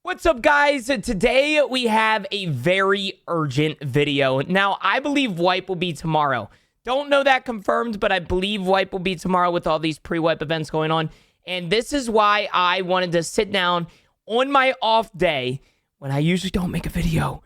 What's up, guys? Today we have a very urgent video. Now, I believe wipe will be tomorrow. Don't know that confirmed, but I believe wipe will be tomorrow with all these pre-wipe events going on. And this is why I wanted to sit down on my off day, when I usually don't make a video,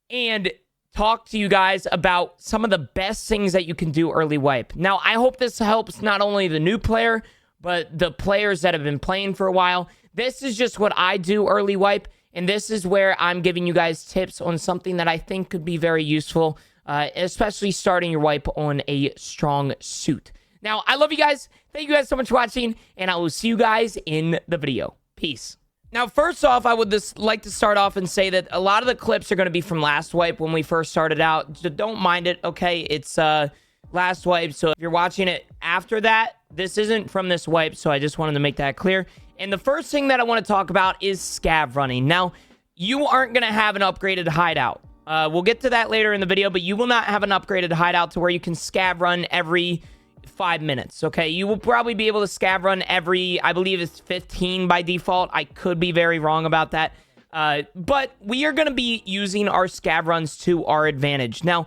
and talk to you guys about some of the best things that you can do early wipe. Now, I hope this helps not only the new player, but the players that have been playing for a while. This is just what I do early wipe, and this is where I'm giving you guys tips on something that I think could be very useful, especially starting your wipe on a strong suit. Now, I love you guys. Thank you guys so much for watching, and I will see you guys in the video. Peace. Now, first off, I would just like to start off and say that a lot of the clips are going to be from last wipe when we first started out. So don't mind it, okay? It's last wipe, so if you're watching it after that, this isn't from this wipe, so I just wanted to make that clear. And the first thing that I want to talk about is scav running. Now, you aren't going to have an upgraded hideout. We'll get to that later in the video, but you will not have an upgraded hideout to where you can scav run every 5 minutes, okay? You will probably be able to scav run every, I believe it's 15 by default. I could be very wrong about that. But we are going to be using our scav runs to our advantage. Now,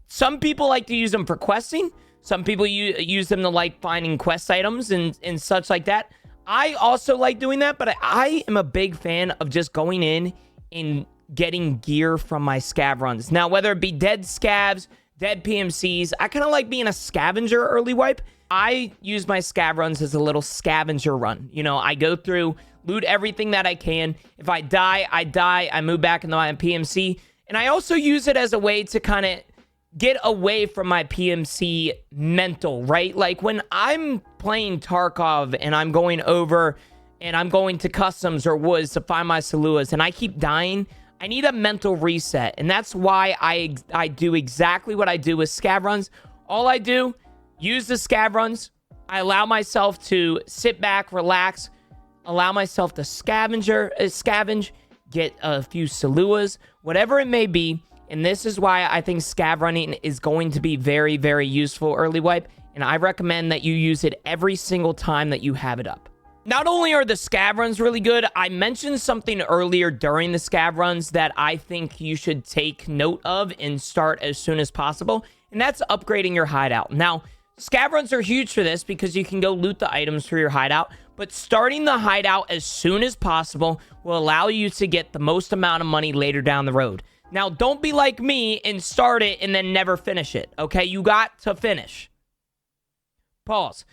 some people like to use them for questing. Some people use them to like finding quest items and such like that. I also like doing that, but I am a big fan of just going in and getting gear from my scav runs. Now, whether it be dead scavs, dead PMCs, I kind of like being a scavenger early wipe. I use my scav runs as a little scavenger run. You know, I go through, loot everything that I can. If I die, I die. I move back into my PMC. And I also use it as a way to kind of get away from my PMC mental, right? Like when I'm playing Tarkov and I'm going over and I'm going to customs or woods to find my Saluas and I keep dying, I need a mental reset. And that's why I do exactly what I do with scav runs. All I do, use the scav runs. I allow myself to sit back, relax, allow myself to scavenge, get a few Saluas, whatever it may be. And this is why I think scav running is going to be very, very useful early wipe. And I recommend that you use it every single time that you have it up. Not only are the scav runs really good, I mentioned something earlier during the scav runs that I think you should take note of and start as soon as possible. And that's upgrading your hideout. Now, scav runs are huge for this because you can go loot the items for your hideout. But starting the hideout as soon as possible will allow you to get the most amount of money later down the road. Now, don't be like me and start it and then never finish it, okay? You got to finish. Pause.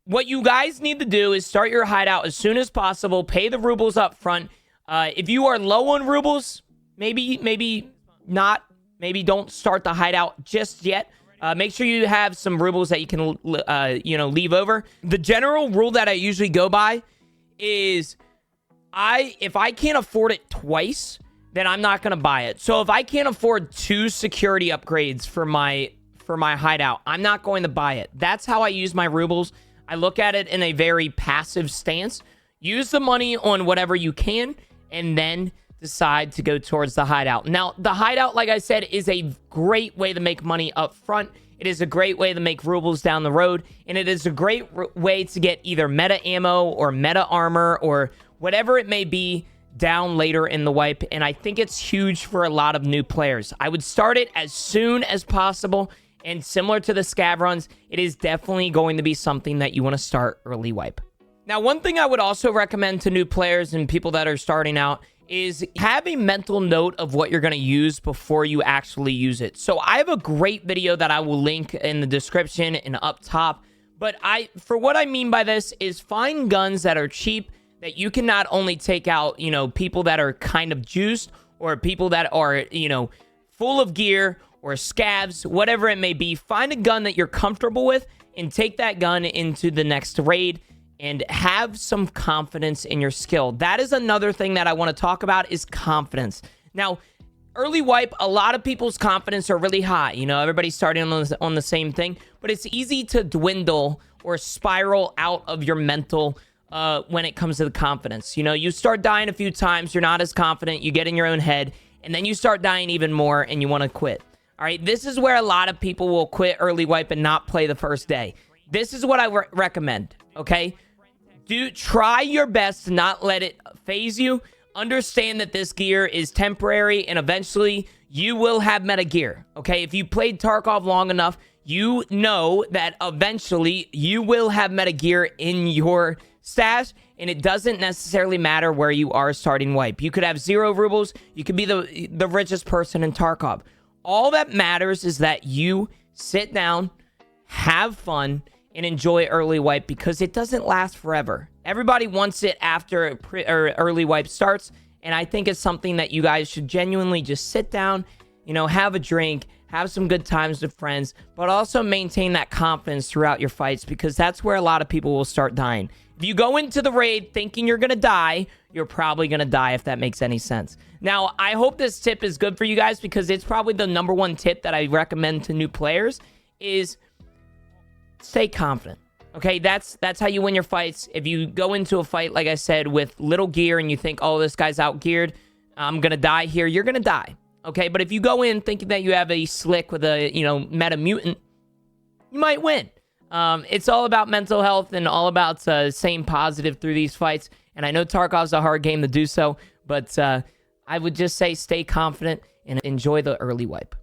What you guys need to do is start your hideout as soon as possible. Pay the rubles up front. If you are low on rubles, maybe not. Maybe don't start the hideout just yet. Make sure you have some rubles that you can, leave over. The general rule that I usually go by is if I can't afford it twice, then I'm not going to buy it. So if I can't afford 2 security upgrades for my hideout, I'm not going to buy it. That's how I use my rubles. I look at it in a very passive stance. Use the money on whatever you can, and then decide to go towards the hideout. Now, the hideout, like I said, is a great way to make money up front. It is a great way to make rubles down the road, and it is a great way to get either meta ammo or meta armor or whatever it may be down later in the wipe, and I think it's huge for a lot of new players. I would start it as soon as possible, and similar to the scav runs, it is definitely going to be something that you want to start early wipe. Now, one thing I would also recommend to new players and people that are starting out is have a mental note of what you're going to use before you actually use it. So I have a great video that I will link in the description and up top, but for what I mean by this is find guns that are cheap, that you can not only take out, people that are kind of juiced or people that are, full of gear or scavs, whatever it may be. Find a gun that you're comfortable with and take that gun into the next raid and have some confidence in your skill. That is another thing that I want to talk about is confidence. Now, early wipe, a lot of people's confidence are really high. Everybody's starting on the same thing, but it's easy to dwindle or spiral out of your mental when it comes to the confidence. You start dying a few times, you're not as confident, you get in your own head, and then you start dying even more and you want to quit. All right, this is where a lot of people will quit early wipe and not play the first day. This is what I recommend, okay? Try your best to not let it phase you. understand that this gear is temporary and eventually you will have meta gear. Okay, if you played Tarkov long enough, you know that eventually you will have meta gear in your stash, and it doesn't necessarily matter where you are starting wipe. You could have 0 rubles, you could be the richest person in Tarkov. All that matters is that you sit down, have fun, and enjoy early wipe, because it doesn't last forever. Everybody wants it after early wipe starts, and I think it's something that you guys should genuinely just sit down, you know, have a drink, have some good times with friends, but also maintain that confidence throughout your fights, because that's where a lot of people will start dying. If you go into the raid thinking you're going to die, you're probably going to die, if that makes any sense. Now, I hope this tip is good for you guys, because it's probably the #1 tip that I recommend to new players is stay confident. Okay, that's how you win your fights. If you go into a fight, like I said, with little gear and you think, oh, this guy's out geared, I'm going to die here, you're going to die. Okay, but if you go in thinking that you have a slick with a, you know, meta mutant, you might win. It's all about mental health and all about staying positive through these fights. And I know Tarkov's a hard game to do so, but I would just say stay confident and enjoy the early wipe.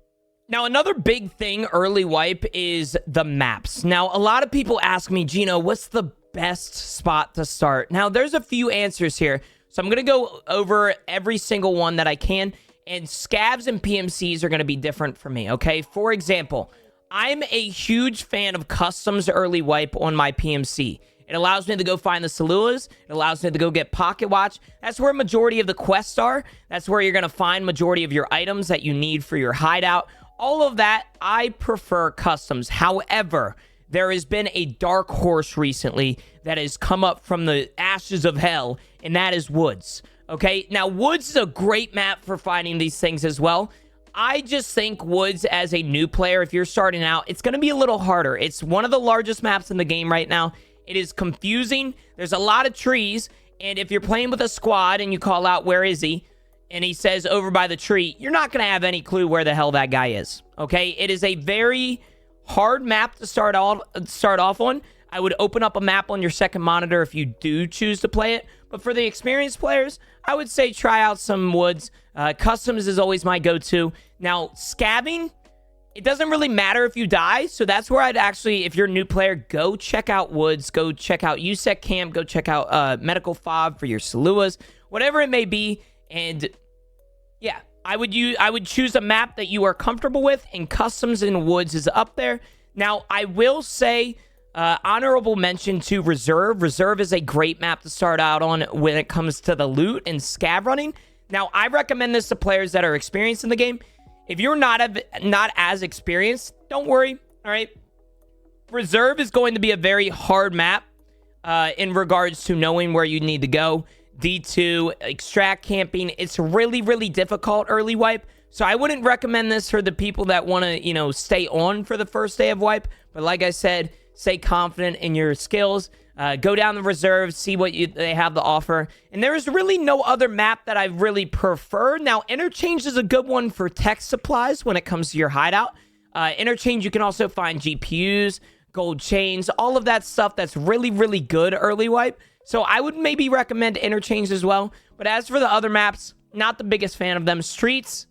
Now, another big thing early wipe is the maps. Now, a lot of people ask me, Gino, what's the best spot to start? Now, there's a few answers here. So I'm going to go over every single one that I can. And scavs and PMCs are going to be different for me, okay? For example, I'm a huge fan of customs early wipe on my PMC. It allows me to go find the Saluas. It allows me to go get pocket watch. That's where majority of the quests are. That's where you're going to find majority of your items that you need for your hideout. All of that, I prefer customs. However, there has been a dark horse recently that has come up from the ashes of hell, and that is Woods. Okay, now Woods is a great map for finding these things as well. I just think Woods, as a new player, if you're starting out, it's going to be a little harder. It's one of the largest maps in the game right now. It is confusing. There's a lot of trees, and if you're playing with a squad and you call out, where is he? And he says over by the tree, you're not going to have any clue where the hell that guy is. Okay, it is a very hard map to start off on. I would open up a map on your second monitor if you do choose to play it. But for the experienced players, I would say try out some Woods. Customs is always my go-to. Now, scabbing, it doesn't really matter if you die. So that's where I'd actually, if you're a new player, go check out Woods. Go check out USEC Camp. Go check out Medical Fob for your Saluas. Whatever it may be. And yeah, I would choose a map that you are comfortable with. And Customs in Woods is up there. Now, I will say... honorable mention to Reserve. Reserve is a great map to start out on when it comes to the loot and scav running. Now, I recommend this to players that are experienced in the game. If you're not as experienced, don't worry, all right? Reserve is going to be a very hard map in regards to knowing where you need to go. D2, extract camping, it's really, really difficult early wipe. So I wouldn't recommend this for the people that want to, you know, stay on for the first day of wipe. But like I said, stay confident in your skills. Go down the reserves, see what they have to offer. And there is really no other map that I really prefer. Now, Interchange is a good one for tech supplies when it comes to your hideout. Interchange, you can also find GPUs, gold chains, all of that stuff that's really, really good early wipe. So I would maybe recommend Interchange as well. But as for the other maps, not the biggest fan of them. Streets,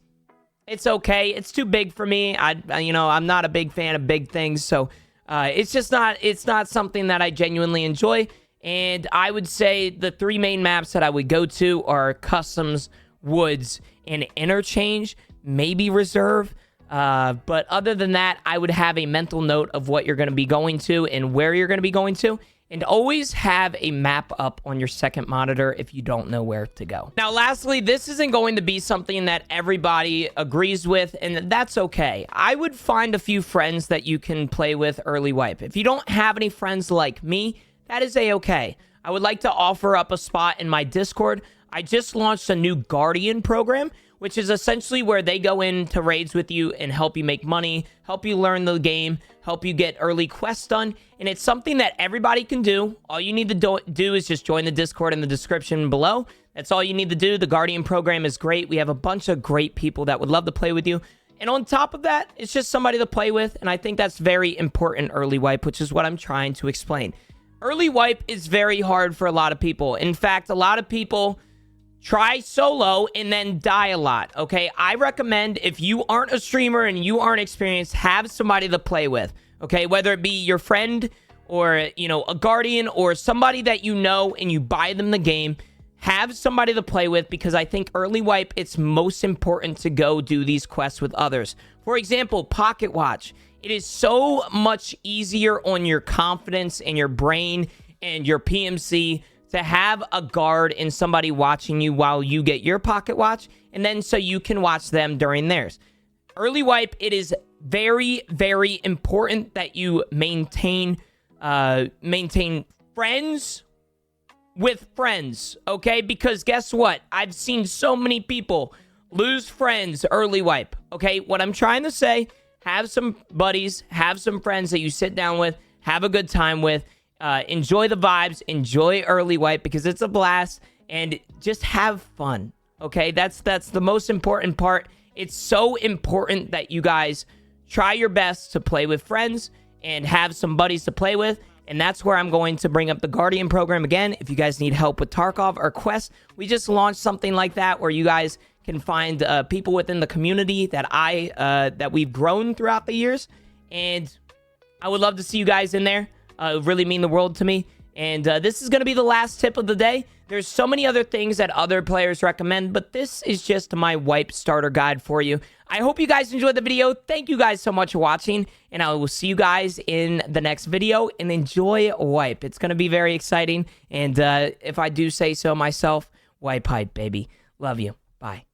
it's okay. It's too big for me. I'm not a big fan of big things, so... it's not something that I genuinely enjoy. And I would say the 3 main maps that I would go to are Customs, Woods, and Interchange, maybe Reserve. But other than that, I would have a mental note of what you're going to be going to and where you're going to be going to. And always have a map up on your second monitor if you don't know where to go. Now, lastly, this isn't going to be something that everybody agrees with, and that's okay. I would find a few friends that you can play with early wipe. If you don't have any friends like me, that is a-okay. I would like to offer up a spot in my Discord. I just launched a new Guardian program, which is essentially where they go into raids with you and help you make money, help you learn the game, help you get early quests done. And it's something that everybody can do. All you need to do is just join the Discord in the description below. That's all you need to do. The Guardian program is great. We have a bunch of great people that would love to play with you. And on top of that, it's just somebody to play with. And I think that's very important early wipe, which is what I'm trying to explain. Early wipe is very hard for a lot of people. In fact, a lot of people try solo and then die a lot, okay? I recommend if you aren't a streamer and you aren't experienced, have somebody to play with, okay? Whether it be your friend or, you know, a guardian or somebody that you know and you buy them the game, have somebody to play with, because I think early wipe, it's most important to go do these quests with others. For example, Pocket Watch. It is so much easier on your confidence and your brain and your PMC to have a guard and somebody watching you while you get your Pocket Watch, and then so you can watch them during theirs. Early wipe, it is very, very important that you maintain friends with friends, okay? Because guess what? I've seen so many people lose friends early wipe, okay? What I'm trying to say, have some buddies, have some friends that you sit down with, have a good time with, enjoy the vibes, enjoy early wipe because it's a blast, and just have fun, okay? That's the most important part. It's so important that you guys try your best to play with friends and have some buddies to play with. And that's where I'm going to bring up the Guardian program again. If you guys need help with Tarkov or quests, we just launched something like that where you guys can find people within the community that we've grown throughout the years. And I would love to see you guys in there. It would really mean the world to me. And this is going to be the last tip of the day. There's so many other things that other players recommend, but this is just my wipe starter guide for you. I hope you guys enjoyed the video. Thank you guys so much for watching, and I will see you guys in the next video, and enjoy wipe. It's going to be very exciting, and if I do say so myself, wipe hype, baby. Love you. Bye.